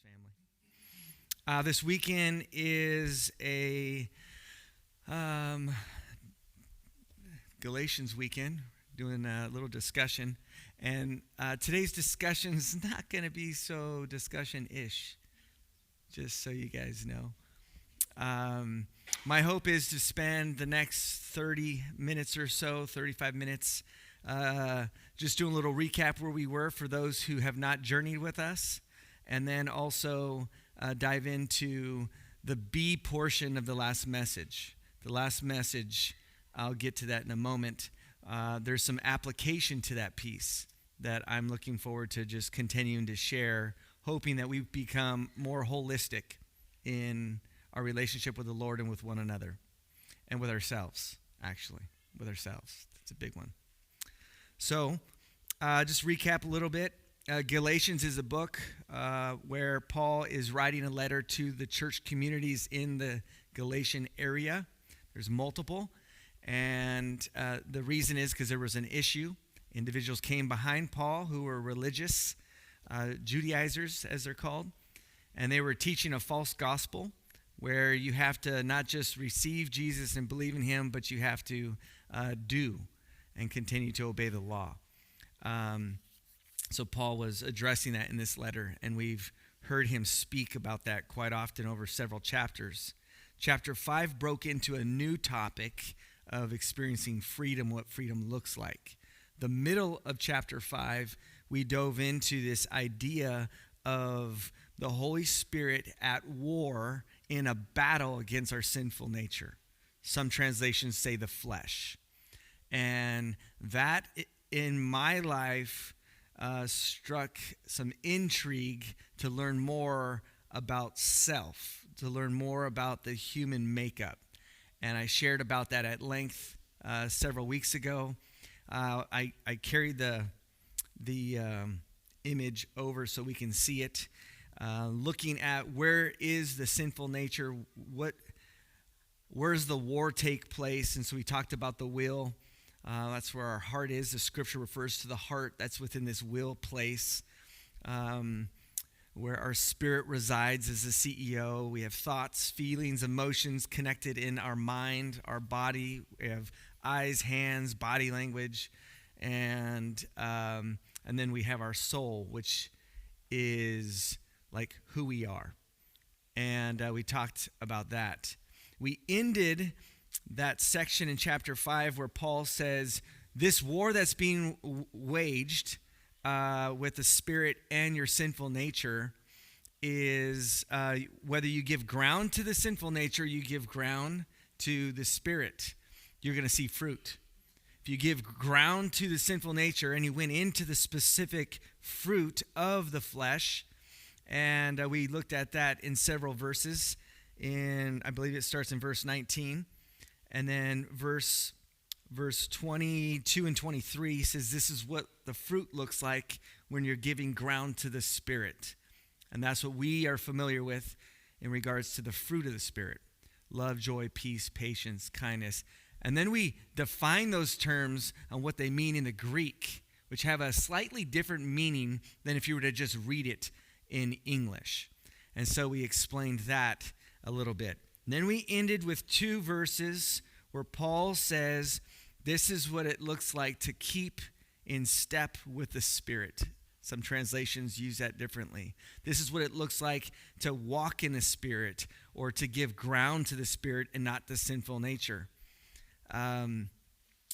family. This weekend is a Galatians weekend, doing a little discussion. And today's discussion is not going to be so discussion-ish, just so you guys know. My hope is to spend the next 30 minutes or so, 35 minutes, just doing a little recap where we were for those who have not journeyed with us, and then also dive into the B portion of the last message. The last message, I'll get to that in a moment. There's some application to that piece that I'm looking forward to just continuing to share, hoping that we become more holistic in our relationship with the Lord and with one another, and with ourselves, actually, with ourselves. That's a big one. So, just recap a little bit. Galatians is a book where Paul is writing a letter to the church communities in the Galatian area. There's multiple, and the reason is because there was an issue. Individuals came behind Paul who were religious, Judaizers as they're called, and they were teaching a false gospel where you have to not just receive Jesus and believe in him, but you have to do and continue to obey the law. So Paul was addressing that in this letter, and we've heard him speak about that quite often over several chapters. Chapter 5 broke into a new topic of experiencing freedom, what freedom looks like. The middle of chapter 5, we dove into this idea of the Holy Spirit at war in a battle against our sinful nature. Some translations say the flesh. And that, in my life, struck some intrigue to learn more about self, to learn more about the human makeup. And I shared about that at length several weeks ago. I carried the image over so we can see it, looking at where is the sinful nature, where's the war take place. And so we talked about the will. That's where our heart is. The scripture refers to the heart. That's within this will place, where our spirit resides as the CEO. We have thoughts, feelings, emotions connected in our mind, our body. We have eyes, hands, body language, and then we have our soul, which is like who we are. And we talked about that. We ended that section in chapter 5 where Paul says, this war that's being waged with the spirit and your sinful nature is whether you give ground to the sinful nature, you give ground to the spirit, you're going to see fruit. If you give ground to the sinful nature and you went into the specific fruit of the flesh, and we looked at that in several verses. I believe it starts in verse 19. And then verse 22 and 23 says this is what the fruit looks like when you're giving ground to the Spirit. And that's what we are familiar with in regards to the fruit of the Spirit. Love, joy, peace, patience, kindness. And then we define those terms on what they mean in the Greek, which have a slightly different meaning than if you were to just read it in English. And so we explained that a little bit. And then we ended with 2 verses where Paul says, this is what it looks like to keep in step with the Spirit. Some translations use that differently. This is what it looks like to walk in the Spirit, or to give ground to the Spirit and not the sinful nature.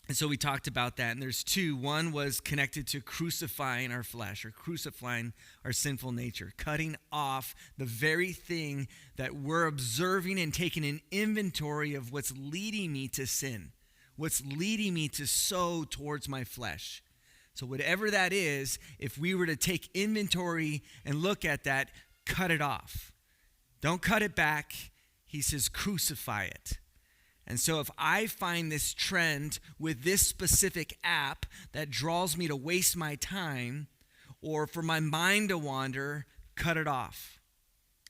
And so we talked about that, and there's 2. One was connected to crucifying our flesh, or crucifying our sinful nature, cutting off the very thing that we're observing and taking an inventory of what's leading me to sin, what's leading me to sow towards my flesh. So whatever that is, if we were to take inventory and look at that, cut it off. Don't cut it back. He says crucify it. And so if I find this trend with this specific app that draws me to waste my time, or for my mind to wander, cut it off.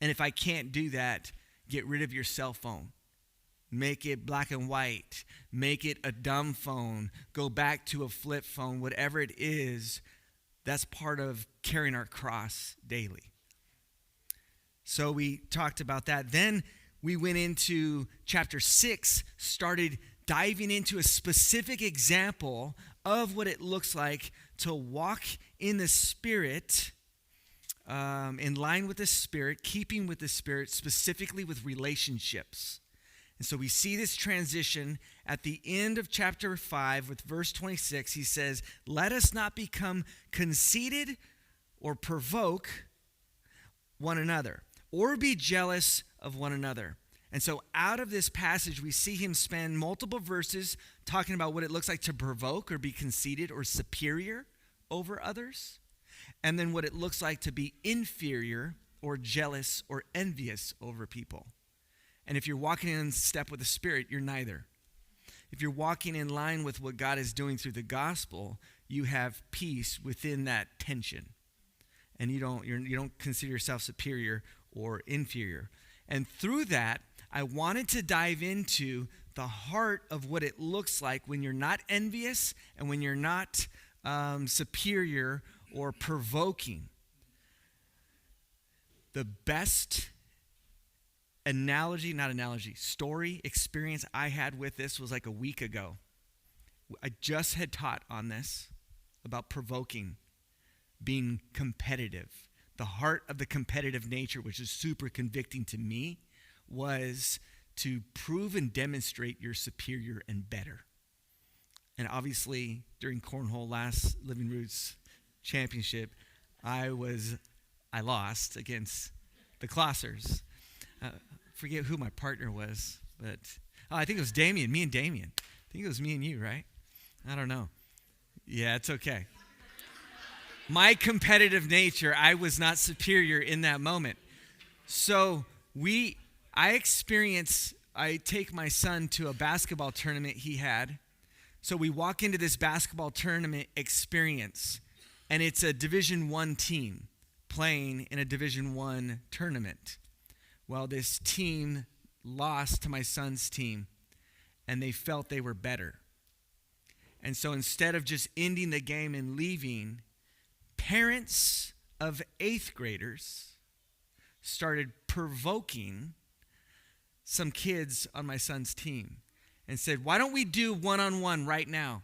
And if I can't do that, get rid of your cell phone. Make it black and white. Make it a dumb phone. Go back to a flip phone. Whatever it is, that's part of carrying our cross daily. So we talked about that. Then we went into chapter 6, started diving into a specific example of what it looks like to walk in the Spirit, in line with the Spirit, keeping with the Spirit, specifically with relationships. And so we see this transition at the end of chapter 5 with verse 26. He says, "Let us not become conceited or provoke one another, or be jealous of one another." And so out of this passage, we see him spend multiple verses talking about what it looks like to provoke or be conceited or superior over others, and then what it looks like to be inferior or jealous or envious over people. And if you're walking in step with the Spirit, you're neither. If you're walking in line with what God is doing through the gospel, you have peace within that tension. And you don't consider yourself superior or inferior. And through that, I wanted to dive into the heart of what it looks like when you're not envious and when you're not superior or provoking. The best story experience I had with this was like a week ago. I just had taught on this about provoking, being competitive. The heart of the competitive nature, which is super convicting to me, was to prove and demonstrate you're superior and better. And obviously, during Cornhole last Living Roots Championship, I lost against the Klossers. Forget who my partner was, but I think it was Damien, me and Damien. I think it was me and you, right? I don't know. Yeah, it's okay. My competitive nature, I was not superior in that moment. So I take my son to a basketball tournament he had. So we walk into this basketball tournament experience, and it's a Division I team playing in a Division I tournament. Well, this team lost to my son's team, and they felt they were better. And so instead of just ending the game and leaving, parents of 8th graders started provoking some kids on my son's team and said, "Why don't we do one-on-one right now?"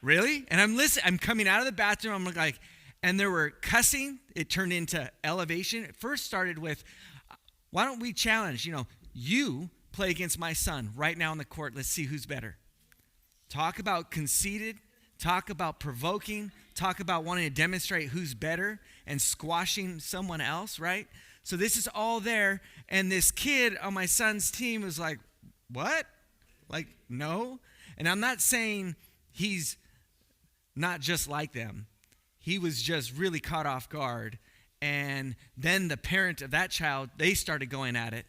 Really? And I'm coming out of the bathroom, I'm like, and there were cussing. It turned into elevation. It first started with, "Why don't we challenge, you play against my son right now on the court. Let's see who's better." Talk about conceited, talk about provoking, talk about wanting to demonstrate who's better and squashing someone else, right? So this is all there. And this kid on my son's team was like, "What? Like, no." And I'm not saying he's not just like them. He was just really caught off guard. And then the parent of that child, they started going at it.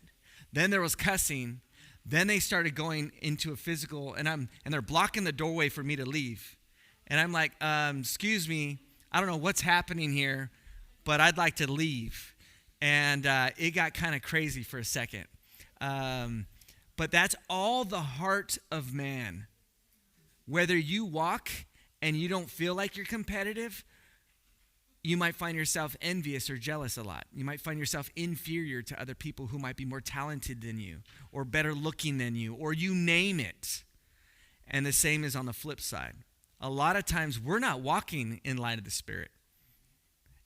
Then there was cussing. Then they started going into a physical, and they're blocking the doorway for me to leave. And I'm like, "Excuse me, I don't know what's happening here, but I'd like to leave." And it got kind of crazy for a second. But that's all the heart of man. Whether you walk and you don't feel like you're competitive, you might find yourself envious or jealous a lot. You might find yourself inferior to other people who might be more talented than you or better looking than you, or you name it. And the same is on the flip side. A lot of times we're not walking in light of the Spirit.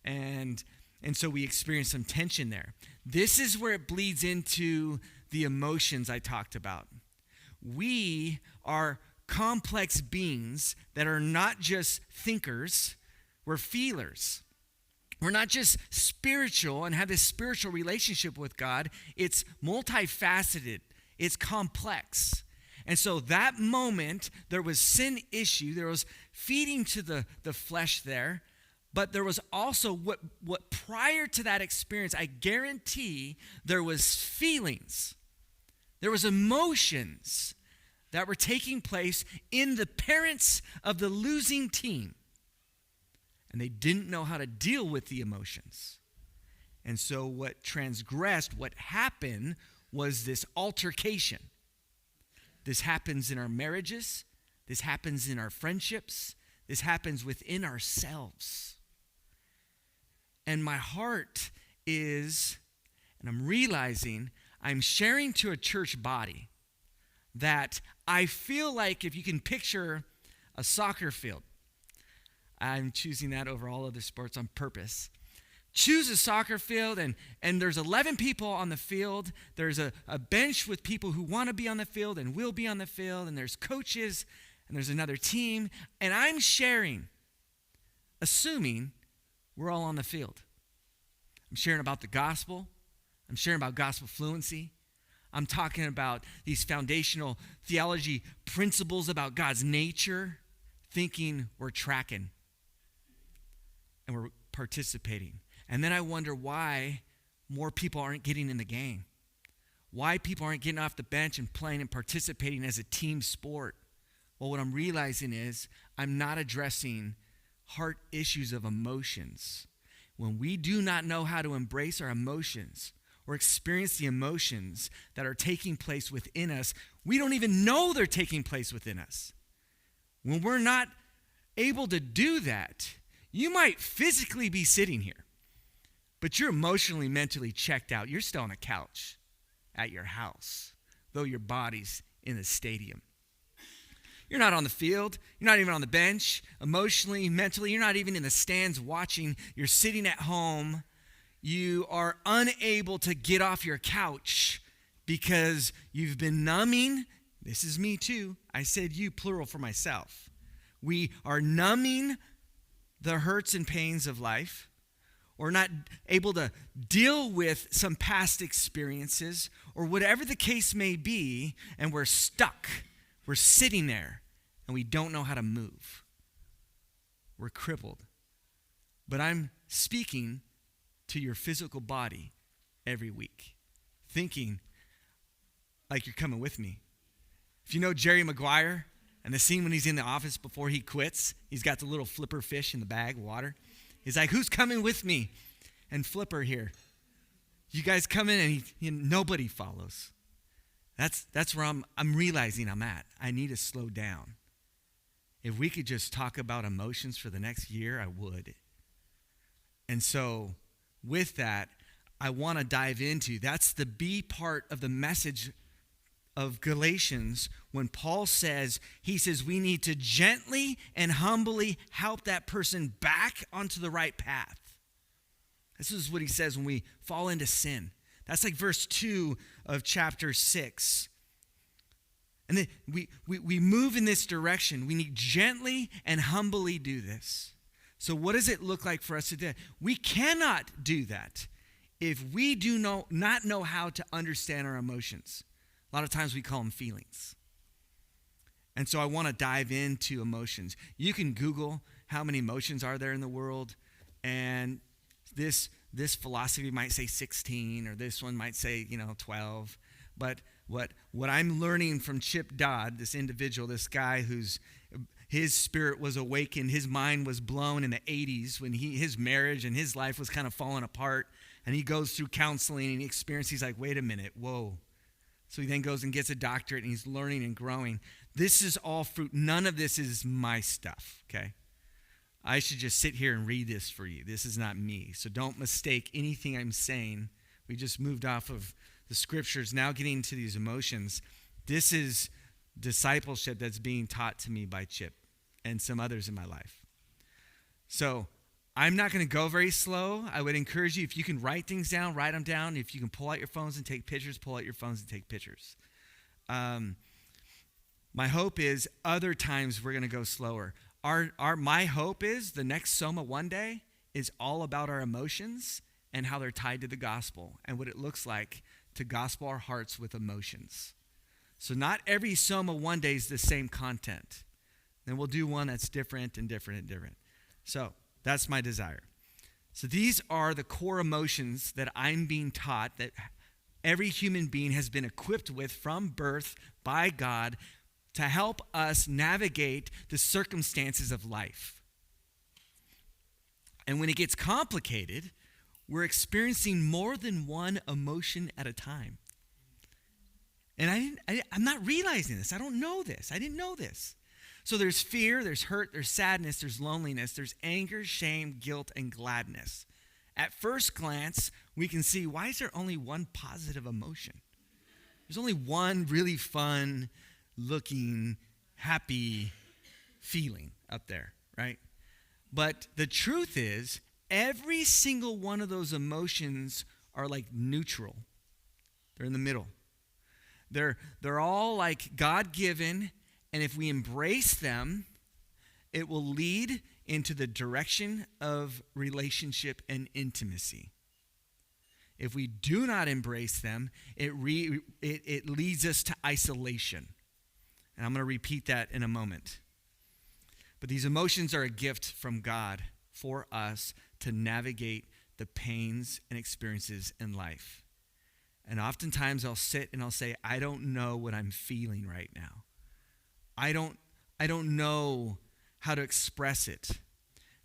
And so we experience some tension there. This is where it bleeds into the emotions I talked about. We are complex beings that are not just thinkers, we're feelers. We're not just spiritual and have this spiritual relationship with God. It's multifaceted. It's complex. And so that moment, there was sin issue. There was feeding to the flesh there. But there was also what prior to that experience, I guarantee there was feelings. There was emotions that were taking place in the parents of the losing team. And they didn't know how to deal with the emotions. And so what happened was this altercation. This happens in our marriages. This happens in our friendships. This happens within ourselves. And my heart is, and I'm realizing I'm sharing to a church body that I feel like if you can picture a soccer field, I'm choosing that over all other sports on purpose. Choose a soccer field, and there's 11 people on the field. There's a bench with people who want to be on the field and will be on the field, and there's coaches, and there's another team. And I'm sharing, assuming we're all on the field. I'm sharing about the gospel. I'm sharing about gospel fluency. I'm talking about these foundational theology principles about God's nature, thinking we're tracking and we're participating. And then I wonder why more people aren't getting in the game, why people aren't getting off the bench and playing and participating as a team sport. Well, what I'm realizing is I'm not addressing heart issues of emotions. When we do not know how to embrace our emotions or experience the emotions that are taking place within us, we don't even know they're taking place within us. When we're not able to do that, you might physically be sitting here, but you're emotionally, mentally checked out. You're still on a couch at your house, though your body's in the stadium. You're not on the field. You're not even on the bench. Emotionally, mentally, you're not even in the stands watching. You're sitting at home. You are unable to get off your couch because you've been numbing. This is me too. I said you, plural for myself. We are numbing the hurts and pains of life, or not able to deal with some past experiences, or whatever the case may be, and we're stuck. We're sitting there, and we don't know how to move. We're crippled. But I'm speaking to your physical body every week, thinking like you're coming with me. If you know Jerry Maguire, and the scene when he's in the office before he quits, he's got the little flipper fish in the bag, water. He's like, who's coming with me? And Flipper here. You guys come in and nobody follows. That's where I'm realizing I'm at. I need to slow down. If we could just talk about emotions for the next year, I would. And so with that, I want to dive into, that's the B part of the message of Galatians, when Paul says, he says we need to gently and humbly help that person back onto the right path. This is what he says when we fall into sin. That's like verse 2 of chapter 6. And then we move in this direction. We need gently and humbly do this. So what does it look like for us to do? We cannot do that if we do not know how to understand our emotions. A lot of times we call them feelings. And so I want to dive into emotions. You can Google how many emotions are there in the world, and this philosophy might say 16, or this one might say, 12. But what I'm learning from Chip Dodd, this individual, this guy his spirit was awakened, his mind was blown in the 80s when his marriage and his life was kind of falling apart, and he goes through counseling and he experiences, he's like, wait a minute, whoa. So he then goes and gets a doctorate, and he's learning and growing. This is all fruit. None of this is my stuff, okay? I should just sit here and read this for you. This is not me. So don't mistake anything I'm saying. We just moved off of the scriptures, now getting into these emotions. This is discipleship that's being taught to me by Chip and some others in my life. So I'm not going to go very slow. I would encourage you, if you can write things down, write them down. If you can pull out your phones and take pictures, pull out your phones and take pictures. My hope is other times we're going to go slower. My hope is the next Soma one day is all about our emotions and how they're tied to the gospel and what it looks like to gospel our hearts with emotions. So not every Soma one day is the same content. Then we'll do one that's different and different and different. So that's my desire. So these are the core emotions that I'm being taught that every human being has been equipped with from birth by God to help us navigate the circumstances of life. And when it gets complicated, we're experiencing more than one emotion at a time. And I'm not realizing this. I don't know this. I didn't know this. So there's fear, there's hurt, there's sadness, there's loneliness, there's anger, shame, guilt, and gladness. at first glance, we can see, why is there only one positive emotion? There's only one really fun looking, happy feeling up there, right? But the truth is, every single one of those emotions are like neutral. They're in the middle. They're all like God-given, and if we embrace them, it will lead into the direction of relationship and intimacy. If we do not embrace them, it leads us to isolation. And I'm going to repeat that in a moment. But these emotions are a gift from God for us to navigate the pains and experiences in life. And oftentimes I'll sit and I'll say, I don't know what I'm feeling right now. I don't know how to express it.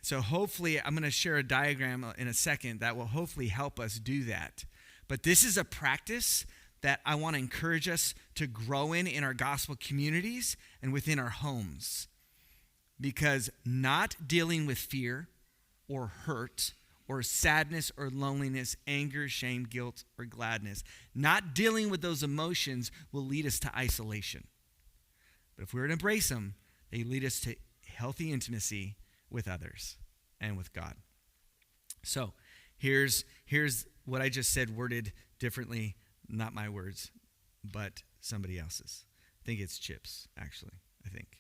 So hopefully, I'm going to share a diagram in a second that will hopefully help us do that. But this is a practice that I want to encourage us to grow in our gospel communities and within our homes. Because not dealing with fear or hurt or sadness or loneliness, anger, shame, guilt, or gladness, not dealing with those emotions will lead us to isolation. But if we were to embrace them, they lead us to healthy intimacy with others and with God. So here's what I just said worded differently, not my words, but somebody else's. I think it's Chip's, actually, I think.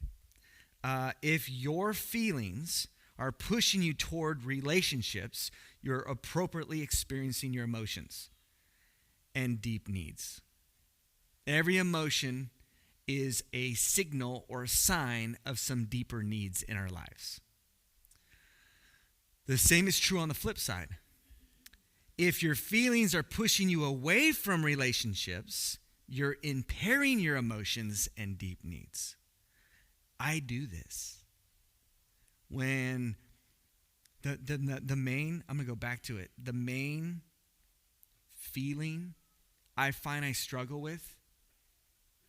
If your feelings are pushing you toward relationships, you're appropriately experiencing your emotions and deep needs. Every emotion is a signal or a sign of some deeper needs in our lives. The same is true on the flip side. If your feelings are pushing you away from relationships, you're impairing your emotions and deep needs. I do this. When the main, I'm going to go back to it, the main feeling I find I struggle with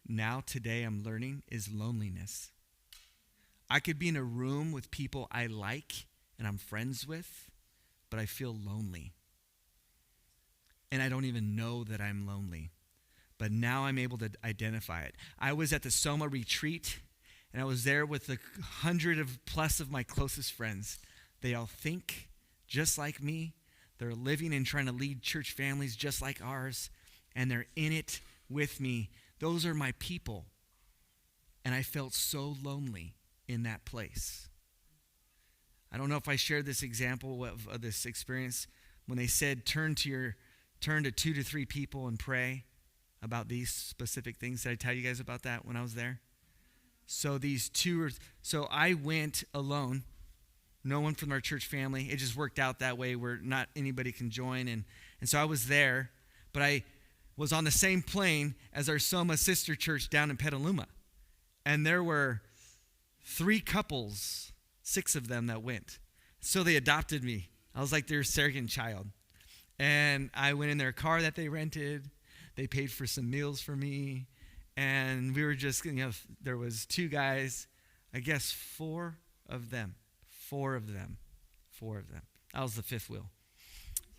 now today I'm learning is loneliness. I could be in a room with people I like and I'm friends with, but I feel lonely. And I don't even know that I'm lonely. But now I'm able to identify it. I was at the Soma retreat, and I was there with 100 plus of my closest friends. They all think just like me. They're living and trying to lead church families just like ours, and they're in it with me. Those are my people. And I felt so lonely in that place. I don't know if I shared this example of this experience when they said turn to 2 to 3 people and pray about these specific things. Did I tell you guys about that when I was there? So so I went alone. No one from our church family. It just worked out that way where not anybody can join. And so I was there, but I was on the same plane as our Soma sister church down in Petaluma. And there were 3 couples, 6 of them that went. So they adopted me. I was like their surrogate child. And I went in their car that they rented. They paid for some meals for me. And we were just, there was 2 guys, I guess 4 of them. I was the 5th wheel.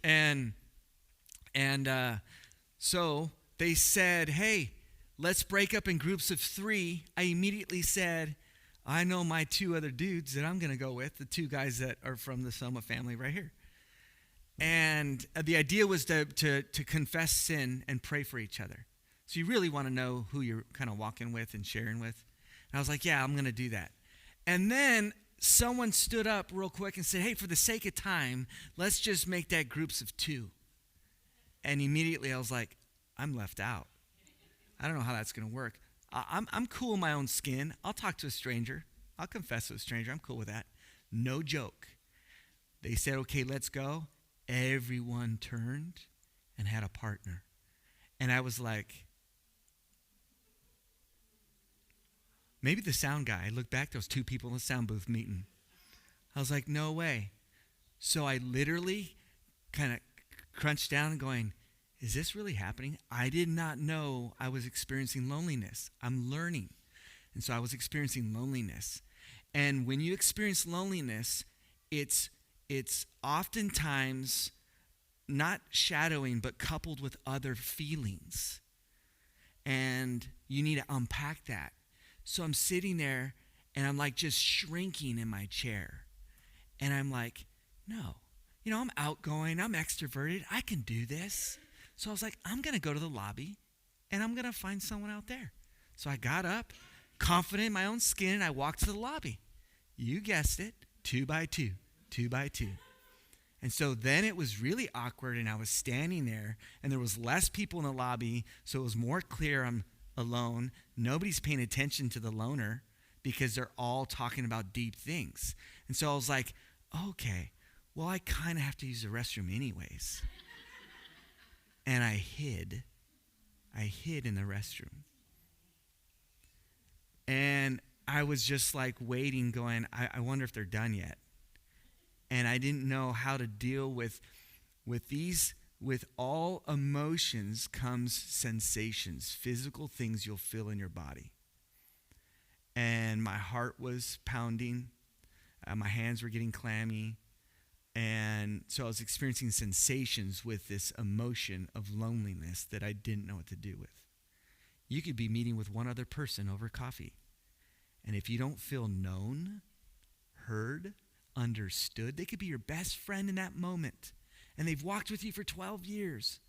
And so they said, hey, let's break up in groups of 3. I immediately said, I know my 2 other dudes that I'm going to go with, the 2 guys that are from the Soma family right here. And the idea was to confess sin and pray for each other. So you really want to know who you're kind of walking with and sharing with. And I was like, yeah, I'm going to do that. And then someone stood up real quick and said, hey, for the sake of time, let's just make that groups of 2. And immediately I was like, I'm left out. I don't know how that's going to work. I'm cool in my own skin. I'll talk to a stranger. I'll confess to a stranger. I'm cool with that. No joke. They said, okay, let's go. Everyone turned and had a partner. And I was like, maybe the sound guy. I looked back, there was 2 people in the sound booth meeting. I was like, no way. So I literally kind of crunched down and going, is this really happening? I did not know I was experiencing loneliness. I'm learning. And so I was experiencing loneliness. And when you experience loneliness, it's oftentimes not shadowing, but coupled with other feelings. And you need to unpack that. So I'm sitting there and I'm like just shrinking in my chair. And I'm like, no, I'm outgoing, I'm extroverted, I can do this. So I was like, I'm going to go to the lobby and I'm going to find someone out there. So I got up, confident in my own skin, and I walked to the lobby. You guessed it, 2 by 2, 2 by 2. And so then it was really awkward, and I was standing there, and there was less people in the lobby, so it was more clear I'm alone. Nobody's paying attention to the loner because they're all talking about deep things. And so I was like, okay, well, I kind of have to use the restroom anyways. And I hid in the restroom. And I was just like waiting, going, I wonder if they're done yet. And I didn't know how to deal with these. With all emotions comes sensations, physical things you'll feel in your body. And my heart was pounding. My hands were getting clammy. And so I was experiencing sensations with this emotion of loneliness that I didn't know what to do with. You could be meeting with one other person over coffee. And if you don't feel known, heard, understood, they could be your best friend in that moment. And they've walked with you for 12 years.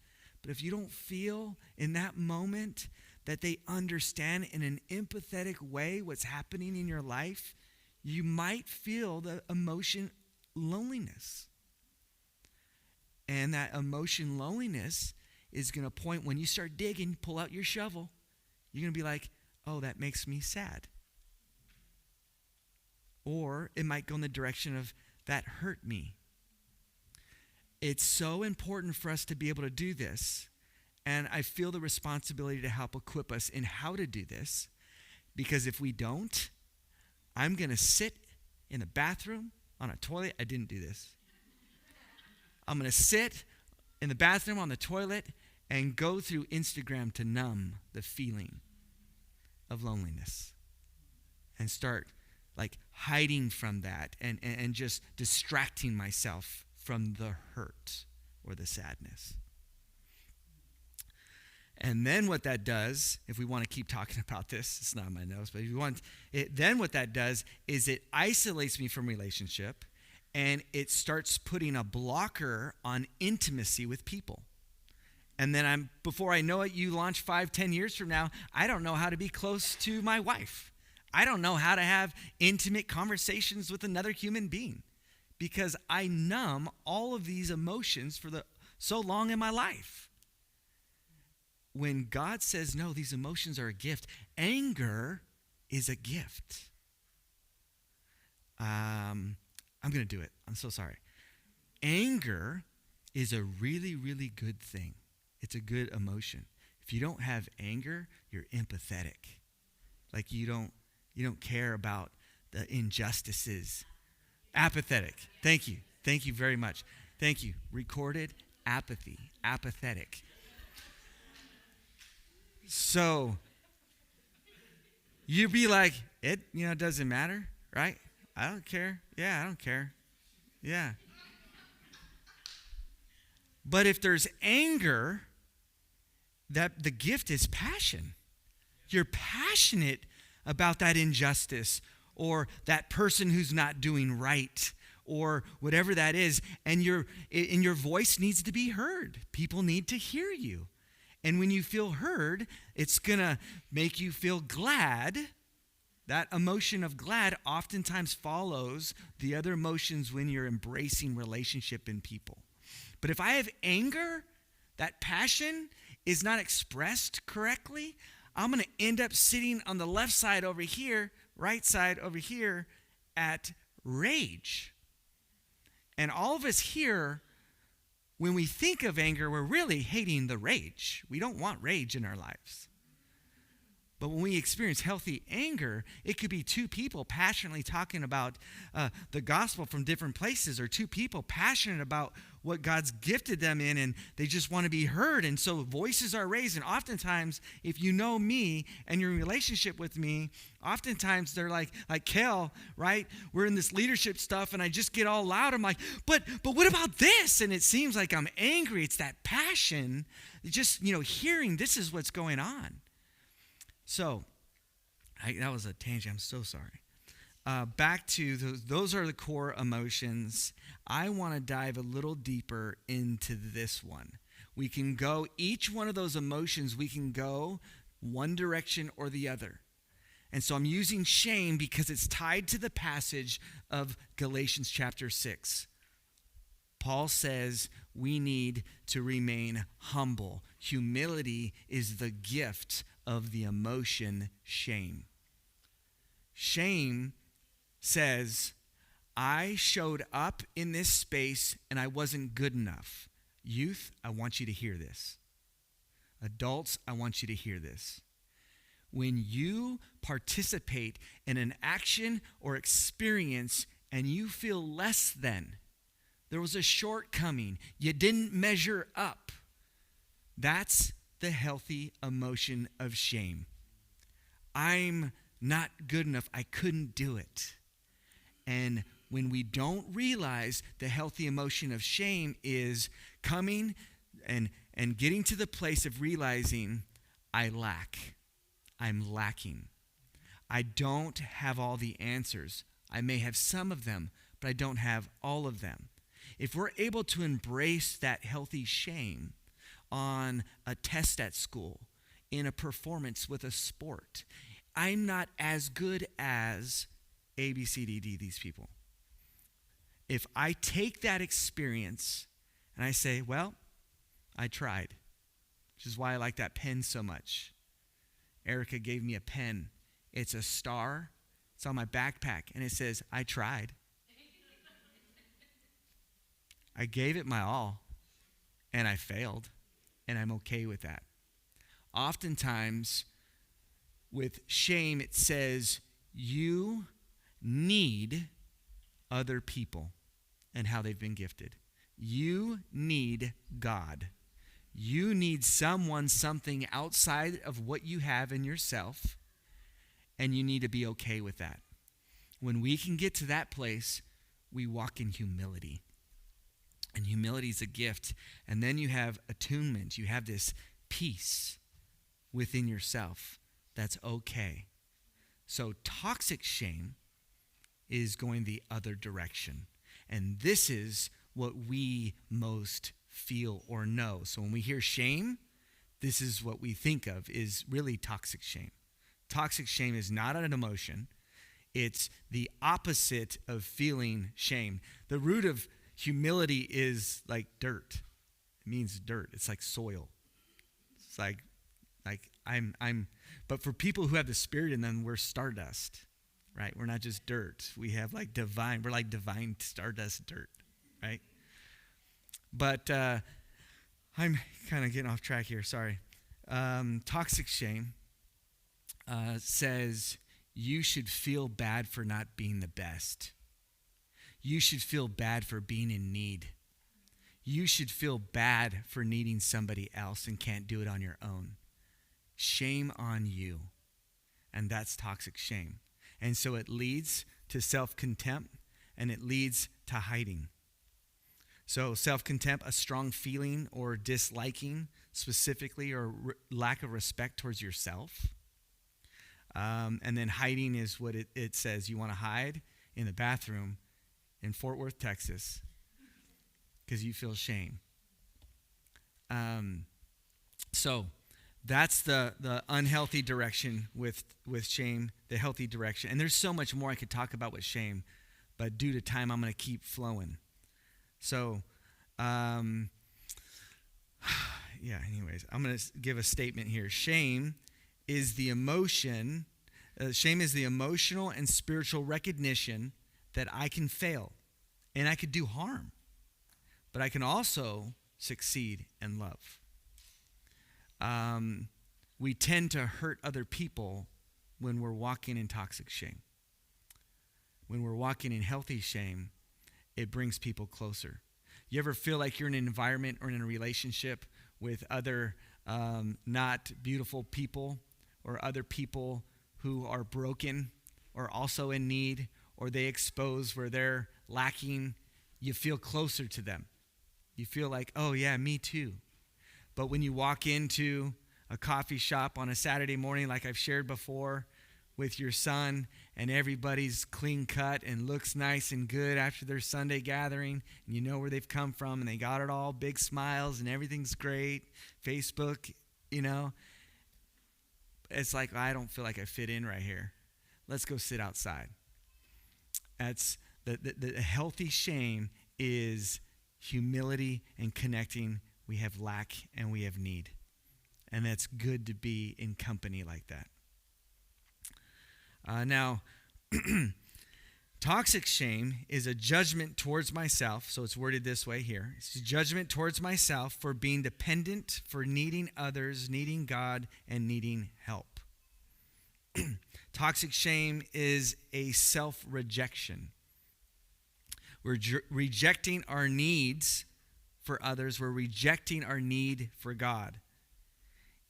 But if you don't feel in that moment that they understand in an empathetic way what's happening in your life, you might feel the emotion loneliness. And that emotion loneliness is going to point, when you start digging, pull out your shovel, you're going to be like, oh, that makes me sad. Or it might go in the direction of, that hurt me. It's so important for us to be able to do this. And I feel the responsibility to help equip us in how to do this. Because if we don't, I'm going to sit in the bathroom on a toilet. I didn't do this. I'm going to sit in the bathroom on the toilet and go through Instagram to numb the feeling of loneliness. And start like hiding from that and just distracting myself from the hurt or the sadness. And then what that does, if we want to keep talking about this, it's not in my notes, but if you want it, then what that does is it isolates me from relationship, and it starts putting a blocker on intimacy with people. And then before I know it, you launch 5-10 years from now, I don't know how to be close to my wife. I don't know how to have intimate conversations with another human being because I numb all of these emotions for so long in my life. When God says, no, these emotions are a gift, anger is a gift. I'm going to do it. I'm so sorry. Anger is a really, really good thing. It's a good emotion. If you don't have anger, you're empathetic. Like you don't care about the injustices. Apathetic. Thank you. Thank you very much. Thank you. Recorded apathy. Apathetic. So you'd be like, it doesn't matter, right? I don't care. Yeah, I don't care. Yeah. But if there's anger, that the gift is passion. You're passionate about that injustice or that person who's not doing right or whatever that is, and your voice needs to be heard. People need to hear you. And when you feel heard, it's going to make you feel glad. That emotion of glad oftentimes follows the other emotions when you're embracing relationship in people. But if I have anger, that passion is not expressed correctly, I'm going to end up sitting on the left side over here, right side over here at rage. And all of us here, when we think of anger, we're really hating the rage. We don't want rage in our lives. But when we experience healthy anger, it could be two people passionately talking about the gospel from different places, or two people passionate about what God's gifted them in, and they just want to be heard. And so voices are raised. And oftentimes, if you know me and you're in relationship with me, oftentimes they're like Kel, right? We're in this leadership stuff, and I just get all loud. I'm like, but what about this? And it seems like I'm angry. It's that passion, just, hearing this is what's going on. So, that was a tangent. I'm so sorry. Back to those are the core emotions. I want to dive a little deeper into this one. We can go, each one of those emotions, we can go one direction or the other. And so I'm using shame because it's tied to the passage of Galatians chapter 6. Paul says we need to remain humble. Humility is the gift of the emotion shame. Shame says, I showed up in this space and I wasn't good enough. Youth, I want you to hear this. Adults, I want you to hear this. When you participate in an action or experience and you feel less than, there was a shortcoming, you didn't measure up, that's the healthy emotion of shame. I'm not good enough. I couldn't do it. And when we don't realize the healthy emotion of shame is coming and getting to the place of realizing I lack. I'm lacking. I don't have all the answers. I may have some of them, but I don't have all of them. If we're able to embrace that healthy shame on a test at school, in a performance with a sport, I'm not as good as A, B, C, D, D, these people. If I take that experience and I say, well, I tried, which is why I like that pen so much. Erica gave me a pen. It's a star. It's on my backpack, and it says, I tried. I gave it my all, and I failed, and I'm okay with that. Oftentimes, with shame, it says, you need other people and how they've been gifted. You need God. You need someone, something outside of what you have in yourself, and you need to be okay with that. When we can get to that place, we walk in humility. And humility is a gift. And then you have attunement. You have this peace within yourself that's okay. So toxic shame is going the other direction. And this is what we most feel or know. So when we hear shame, this is what we think of is really toxic shame. Toxic shame is not an emotion. It's the opposite of feeling shame. The root of humility is like dirt. It means dirt. It's like soil. It's like I'm but for people who have the Spirit in them, we're stardust, right? We're not just dirt. We have we're like divine stardust dirt, right? But I'm kind of getting off track here, sorry. Toxic shame says you should feel bad for not being the best. You should feel bad for being in need. You should feel bad for needing somebody else and can't do it on your own. Shame on you. And that's toxic shame. And so it leads to self-contempt and it leads to hiding. So self-contempt, a strong feeling or disliking specifically or lack of respect towards yourself. And then hiding is what it says. You want to hide in the bathroom in Fort Worth, Texas, because you feel shame. So that's the unhealthy direction with shame, the healthy direction. And there's so much more I could talk about with shame, but due to time, I'm going to keep flowing. So, anyways, I'm going to give a statement here. Shame is the emotion, shame is the emotional and spiritual recognition that I can fail and I could do harm, but I can also succeed and love. We tend to hurt other people when we're walking in toxic shame. When we're walking in healthy shame, it brings people closer. You ever feel like you're in an environment or in a relationship with other not beautiful people, or other people who are broken or also in need, or they expose where they're lacking? You feel closer to them. You feel like, oh yeah, me too. But when you walk into a coffee shop on a Saturday morning, like I've shared before, with your son, and everybody's clean cut and looks nice and good after their Sunday gathering, and you know where they've come from, and they got it all, big smiles, and everything's great, Facebook, it's like, I don't feel like I fit in right here. Let's go sit outside. That's the healthy shame is humility and connecting. We have lack and we have need. And that's good to be in company like that. Now, toxic shame is a judgment towards myself. So it's worded this way here. It's a judgment towards myself for being dependent, for needing others, needing God, and needing help. Toxic shame is a self-rejection. We're rejecting our needs for others. We're rejecting our need for God.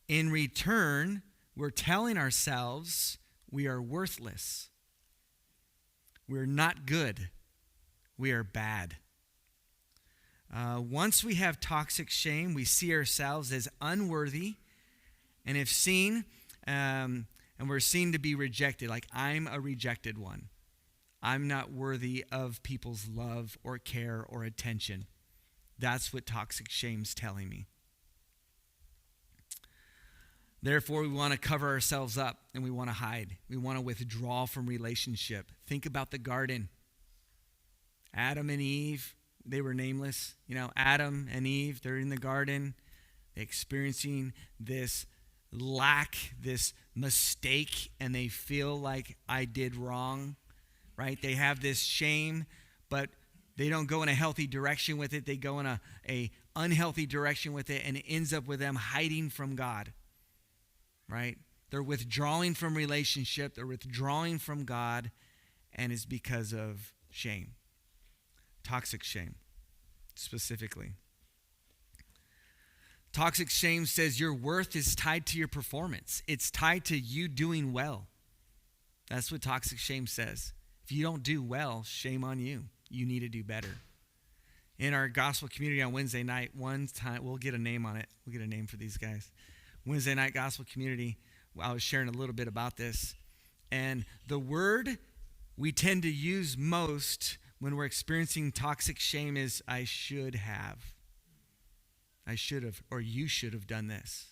In return, we're telling ourselves we are worthless. We're not good. We are bad. Once we have toxic shame, we see ourselves as unworthy, and if seen, and we're seen to be rejected, like I'm a rejected one. I'm not worthy of people's love or care or attention. That's what toxic shame's telling me. Therefore, we want to cover ourselves up and we want to hide. We want to withdraw from relationship. Think about the garden. Adam and Eve, they were nameless. Adam and Eve, they're in the garden, experiencing this lack, this mistake, and they feel like I did wrong, right? They have this shame, but they don't go in a healthy direction with it. They go in a unhealthy direction with it, and it ends up with them hiding from God. Right? They're withdrawing from relationship. They're withdrawing from God, and it's because of shame. Toxic shame, specifically. Toxic shame says your worth is tied to your performance. It's tied to you doing well. That's what toxic shame says. If you don't do well, shame on you. You need to do better. In our gospel community on Wednesday night, one time, we'll get a name on it. We'll get a name for these guys. Wednesday night gospel community, I was sharing a little bit about this. And the word we tend to use most when we're experiencing toxic shame is I should have. I should have, or you should have done this.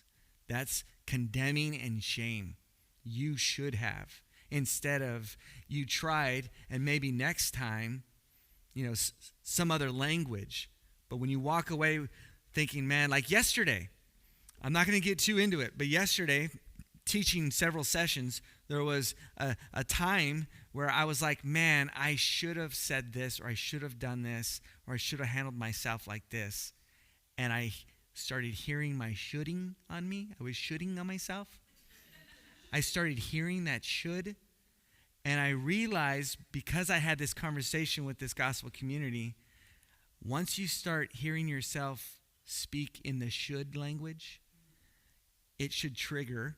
That's condemning and shame. You should have. Instead of you tried, and maybe next time, some other language. But when you walk away thinking, man, like yesterday, I'm not going to get too into it, but yesterday, teaching several sessions, there was a time where I was like, man, I should have said this, or I should have done this, or I should have handled myself like this. And I started hearing my shoulding on me. I was shoulding on myself. I started hearing that should. And I realized, because I had this conversation with this gospel community, once you start hearing yourself speak in the should language, it should trigger,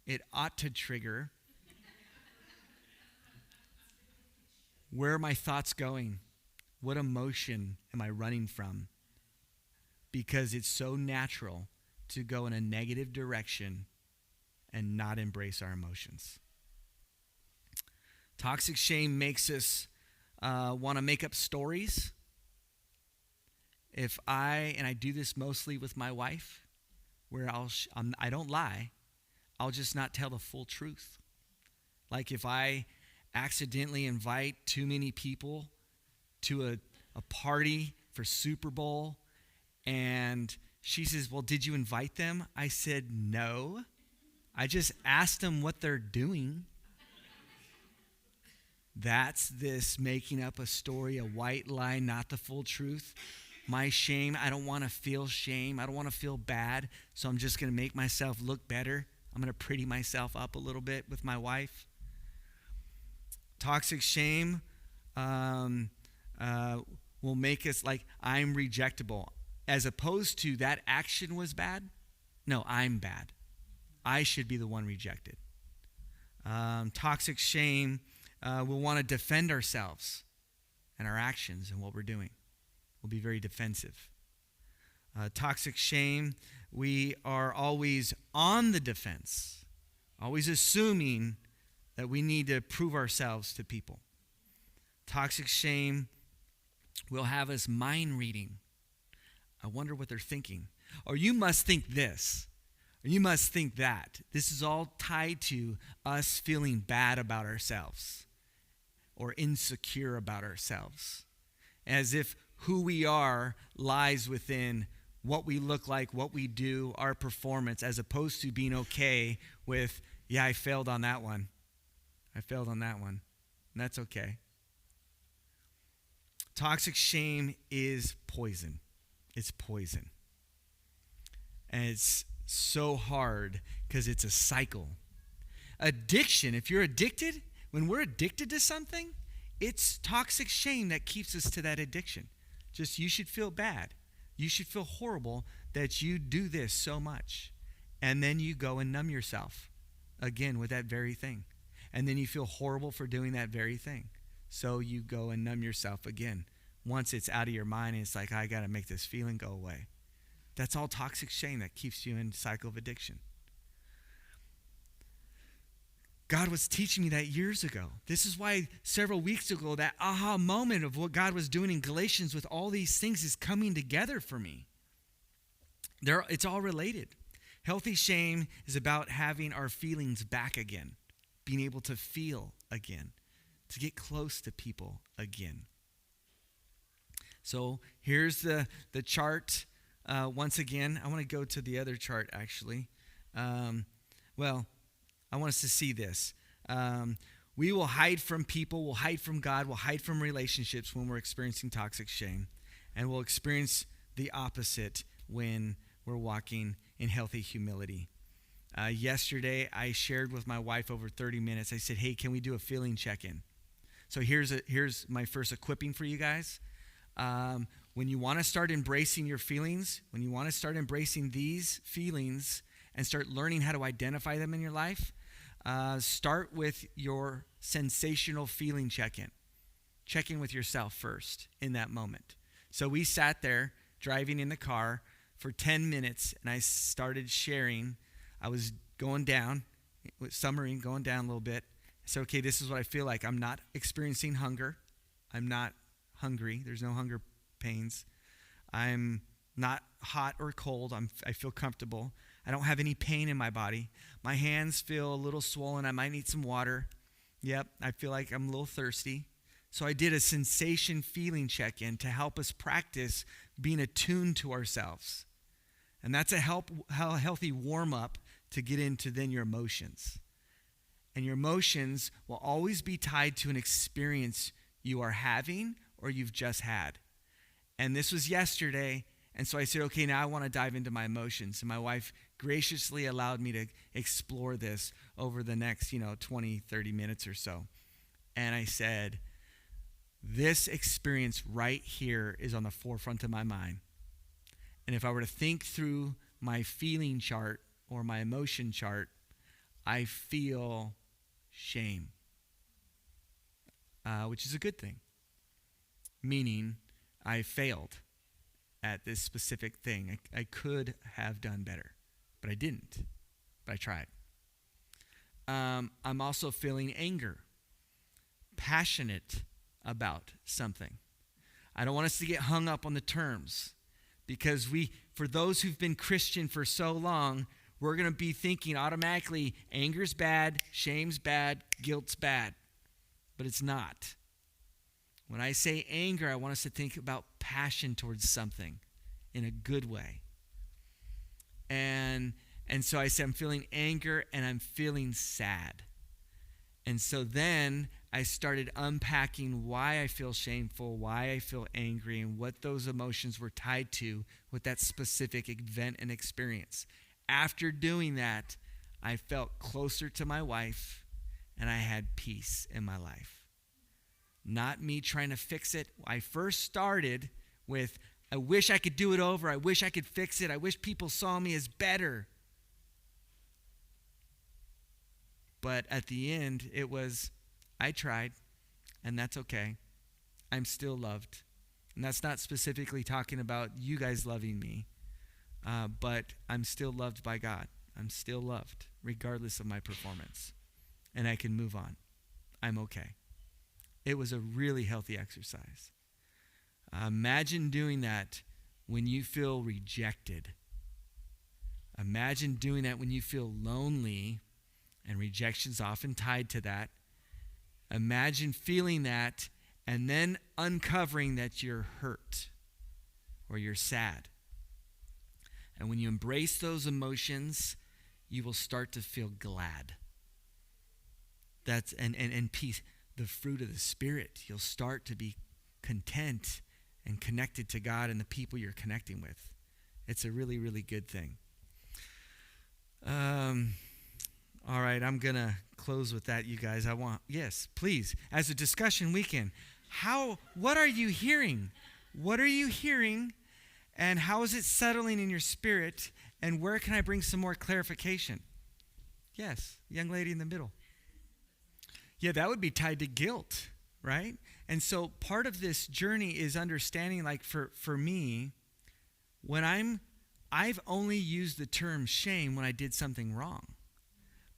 it ought to trigger, where are my thoughts going? What emotion am I running from? Because it's so natural to go in a negative direction and not embrace our emotions. Toxic shame makes us want to make up stories. And I do this mostly with my wife, where I don't lie, I'll just not tell the full truth. Like if I accidentally invite too many people to a party for Super Bowl, and she says, well, did you invite them? I said, no. I just asked them what they're doing. That's this making up a story, a white lie, not the full truth. My shame, I don't want to feel shame. I don't want to feel bad, so I'm just going to make myself look better. I'm going to pretty myself up a little bit with my wife. Toxic shame will make us like, I'm rejectable, as opposed to that action was bad. No, I'm bad. I should be the one rejected. Toxic shame, we'll want to defend ourselves and our actions and what we're doing. We'll be very defensive. Toxic shame, we are always on the defense, always assuming that we need to prove ourselves to people. Toxic shame will have us mind reading. I wonder what they're thinking. Or you must think this. Or you must think that. This is all tied to us feeling bad about ourselves or insecure about ourselves. As if who we are lies within what we look like, what we do, our performance, as opposed to being okay with, yeah, I failed on that one. And that's okay. Toxic shame is poison. It's poison. And it's so hard because it's a cycle. Addiction, if you're addicted, when we're addicted to something, it's toxic shame that keeps us to that addiction. Just you should feel bad. You should feel horrible that you do this so much. And then you go and numb yourself again with that very thing. And then you feel horrible for doing that very thing. So you go and numb yourself again. Once it's out of your mind and it's like, I got to make this feeling go away. That's all toxic shame that keeps you in a cycle of addiction. God was teaching me that years ago. This is why several weeks ago, that aha moment of what God was doing in Galatians with all these things is coming together for me. It's all related. Healthy shame is about having our feelings back again, being able to feel again, to get close to people again. So here's the chart. Once again, I want to go to the other chart, actually. I want us to see this. We will hide from people, we'll hide from God, we'll hide from relationships when we're experiencing toxic shame. And we'll experience the opposite when we're walking in healthy humility. Yesterday, I shared with my wife over 30 minutes. I said, hey, can we do a feeling check-in? So here's my first equipping for you guys. When you want to start embracing your feelings, when you want to start embracing these feelings and start learning how to identify them in your life, start with your sensational feeling check-in. Check in with yourself first in that moment. So we sat there driving in the car for 10 minutes, and I started sharing. I was going down, submarine, going down a little bit. I said, okay, this is what I feel like. I'm not experiencing hunger. I'm not hungry. There's no hunger pains. I'm not hot or cold. I feel comfortable. I don't have any pain in my body. My hands feel a little swollen. I might need some water. Yep, I feel like I'm a little thirsty. So I did a sensation feeling check-in to help us practice being attuned to ourselves. And that's a healthy warm-up to get into then your emotions. And your emotions will always be tied to an experience you are having or you've just had. And this was yesterday. And so I said, okay, now I want to dive into my emotions. And my wife graciously allowed me to explore this over the next, 20, 30 minutes or so. And I said, this experience right here is on the forefront of my mind. And if I were to think through my feeling chart or my emotion chart, I feel shame, which is a good thing, meaning I failed at this specific thing. I could have done better, but I didn't, but I tried. I'm also feeling anger, passionate about something. I don't want us to get hung up on the terms because for those who've been Christian for so long, we're going to be thinking automatically anger's bad, shame's bad, guilt's bad, but it's not. When I say anger, I want us to think about passion towards something in a good way. And so I said, I'm feeling anger and I'm feeling sad. And so then I started unpacking why I feel shameful, why I feel angry, and what those emotions were tied to with that specific event and experience. After doing that, I felt closer to my wife and I had peace in my life. not me trying to fix it. I first started with, I wish I could do it over. I wish I could fix it. I wish people saw me as better. But at the end, it was, I tried, and that's okay. I'm still loved. And that's not specifically talking about you guys loving me, but I'm still loved by God. I'm still loved, regardless of my performance. And I can move on. I'm okay. It was a really healthy exercise. Imagine doing that when you feel rejected. Imagine doing that when you feel lonely, and rejection's often tied to that. Imagine feeling that and then uncovering that you're hurt or you're sad. And when you embrace those emotions, you will start to feel glad. That's and peace, the fruit of the Spirit. You'll start to be content and connected to God and the people you're connecting with. It's a really, really good thing. All right, I'm going to close with that, you guys. Yes, please, as a discussion weekend, what are you hearing? What are you hearing, and how is it settling in your spirit, and where can I bring some more clarification? Yes, young lady in the middle. Yeah, that would be tied to guilt, right? And so part of this journey is understanding, like for me, when I've only used the term shame when I did something wrong.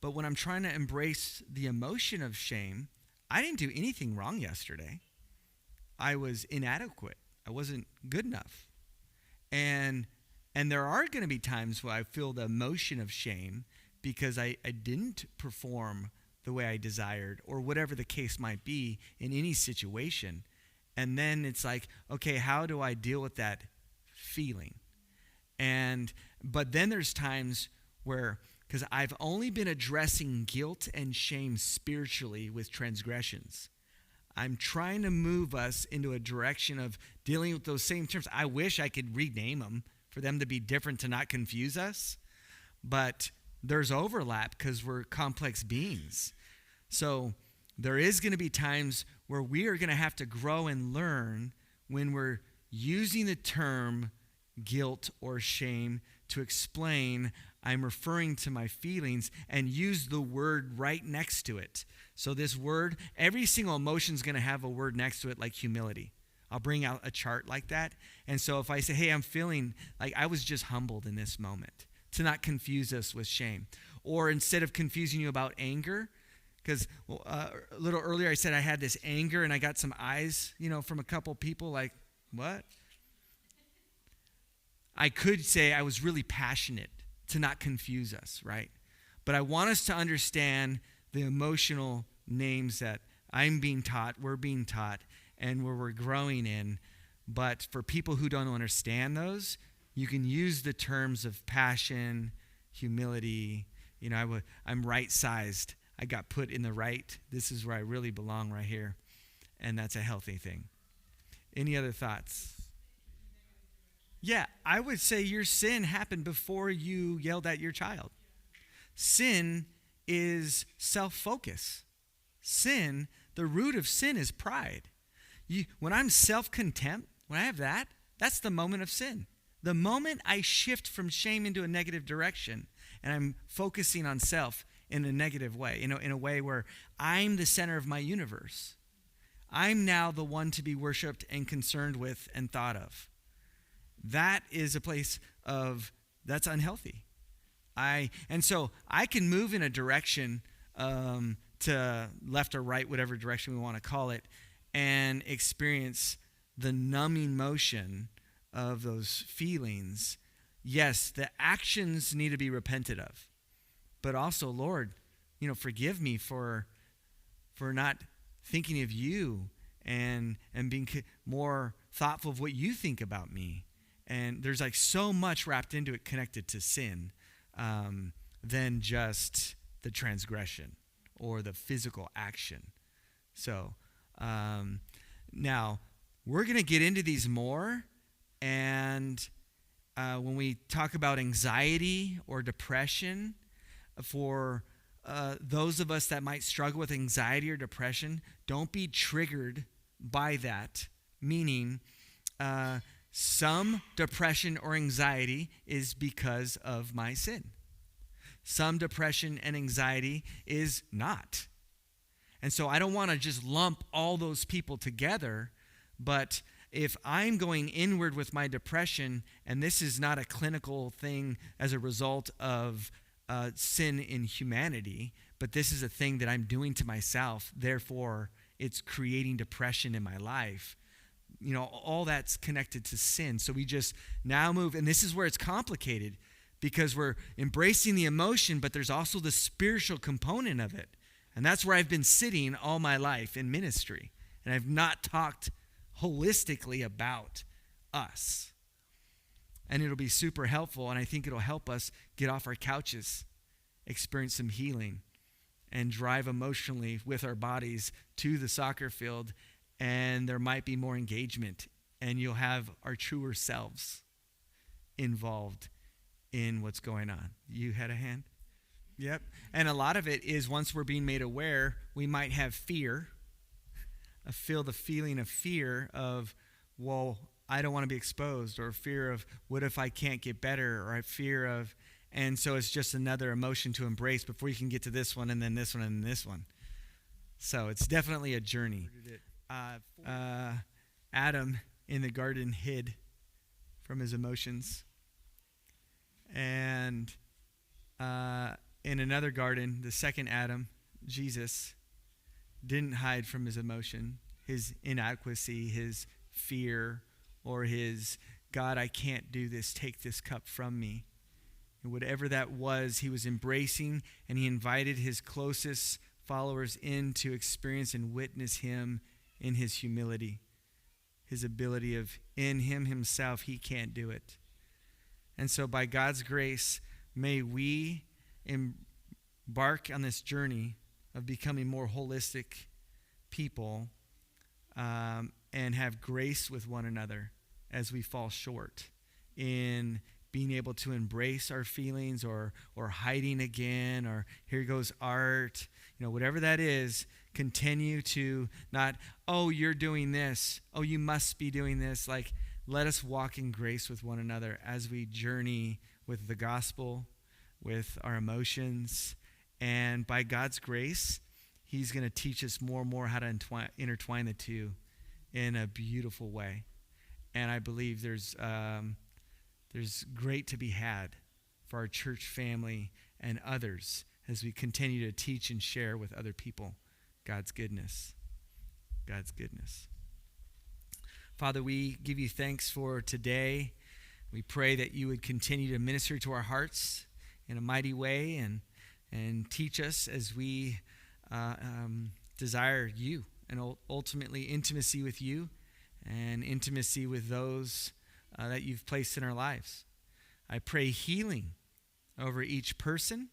But when I'm trying to embrace the emotion of shame, I didn't do anything wrong yesterday. I was inadequate. I wasn't good enough. And there are going to be times where I feel the emotion of shame because I didn't perform the way I desired, or whatever the case might be in any situation. And then it's like, okay, how do I deal with that feeling? But then there's times where, because I've only been addressing guilt and shame spiritually with transgressions. I'm trying to move us into a direction of dealing with those same terms. I wish I could rename them for them to be different, to not confuse us. But there's overlap because we're complex beings. So there is going to be times where we are going to have to grow and learn when we're using the term guilt or shame to explain I'm referring to my feelings, and use the word right next to it. So this word, every single emotion is going to have a word next to it, like humility. I'll bring out a chart like that. And so if I say, hey, I'm feeling like I was just humbled in this moment, to not confuse us with shame. Or instead of confusing you about anger, because a little earlier I said I had this anger and I got some eyes, from a couple people like, what? I could say I was really passionate, to not confuse us, right? But I want us to understand the emotional names that I'm being taught, we're being taught, and where we're growing in. But for people who don't understand those, you can use the terms of passion, humility. I'm right-sized. I got put in the right. This is where I really belong, right here. And that's a healthy thing. Any other thoughts? Yeah, I would say your sin happened before you yelled at your child. Sin is self-focus. Sin, the root of sin is pride. When I'm self-contempt, when I have that, that's the moment of sin. The moment I shift from shame into a negative direction and I'm focusing on self in a negative way, in a way where I'm the center of my universe. I'm now the one to be worshiped and concerned with and thought of. That is a place that's unhealthy. And so I can move in a direction to left or right, whatever direction we want to call it, and experience the numbing motion of those feelings. Yes, the actions need to be repented of, but also, Lord, forgive me for not thinking of you and being more thoughtful of what you think about me. And there's like so much wrapped into it connected to sin than just the transgression or the physical action. So now we're going to get into these more. And when we talk about anxiety or depression, for those of us that might struggle with anxiety or depression, don't be triggered by that, meaning some depression or anxiety is because of my sin. Some depression and anxiety is not. And so I don't want to just lump all those people together, but if I'm going inward with my depression, and this is not a clinical thing as a result of sin in humanity, but this is a thing that I'm doing to myself, therefore it's creating depression in my life. You know, all that's connected to sin. So we just now move, and this is where it's complicated, because we're embracing the emotion, but there's also the spiritual component of it. And that's where I've been sitting all my life in ministry. And I've not talked holistically about us. And it'll be super helpful, and I think it'll help us get off our couches, experience some healing, and drive emotionally with our bodies to the soccer field, and there might be more engagement, and you'll have our truer selves involved in what's going on. You had a hand? Yep. And a lot of it is once we're being made aware, we might have fear. Feel the feeling of fear of, well, I don't want to be exposed, or fear of what if I can't get better, or fear of, and so it's just another emotion to embrace before you can get to this one and then this one and then this one. So it's definitely a journey. Adam in the garden hid from his emotions. And in another garden, the second Adam, Jesus, didn't hide from his emotion, his inadequacy, his fear, or his, God, I can't do this, take this cup from me. And whatever that was, he was embracing, and he invited his closest followers in to experience and witness him in his humility, his ability of, in him himself, he can't do it. And so by God's grace, may we embark on this journey of becoming more holistic people and have grace with one another as we fall short in being able to embrace our feelings or hiding again, or here goes art, whatever that is. Continue to not, oh, you're doing this, oh, you must be doing this. Like, let us walk in grace with one another as we journey with the gospel, with our emotions, and by God's grace, he's going to teach us more and more how to intertwine the two in a beautiful way. And I believe there's great to be had for our church family and others as we continue to teach and share with other people God's goodness. God's goodness. Father, we give you thanks for today. We pray that you would continue to minister to our hearts in a mighty way and teach us as we desire you and ultimately intimacy with you and intimacy with those that you've placed in our lives. I pray healing over each person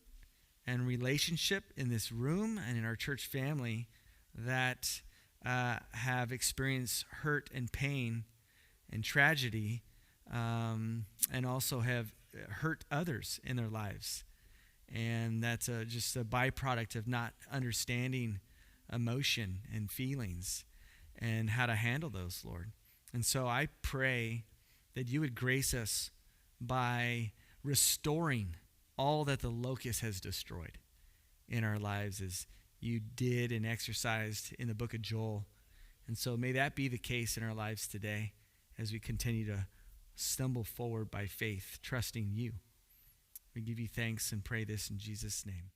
and relationship in this room and in our church family that have experienced hurt and pain and tragedy, and also have hurt others in their lives. And that's just a byproduct of not understanding emotion and feelings and how to handle those, Lord. And so I pray that you would grace us by restoring all that the locust has destroyed in our lives, as you did and exercised in the book of Joel. And so may that be the case in our lives today as we continue to stumble forward by faith, trusting you. We give you thanks and pray this in Jesus' name.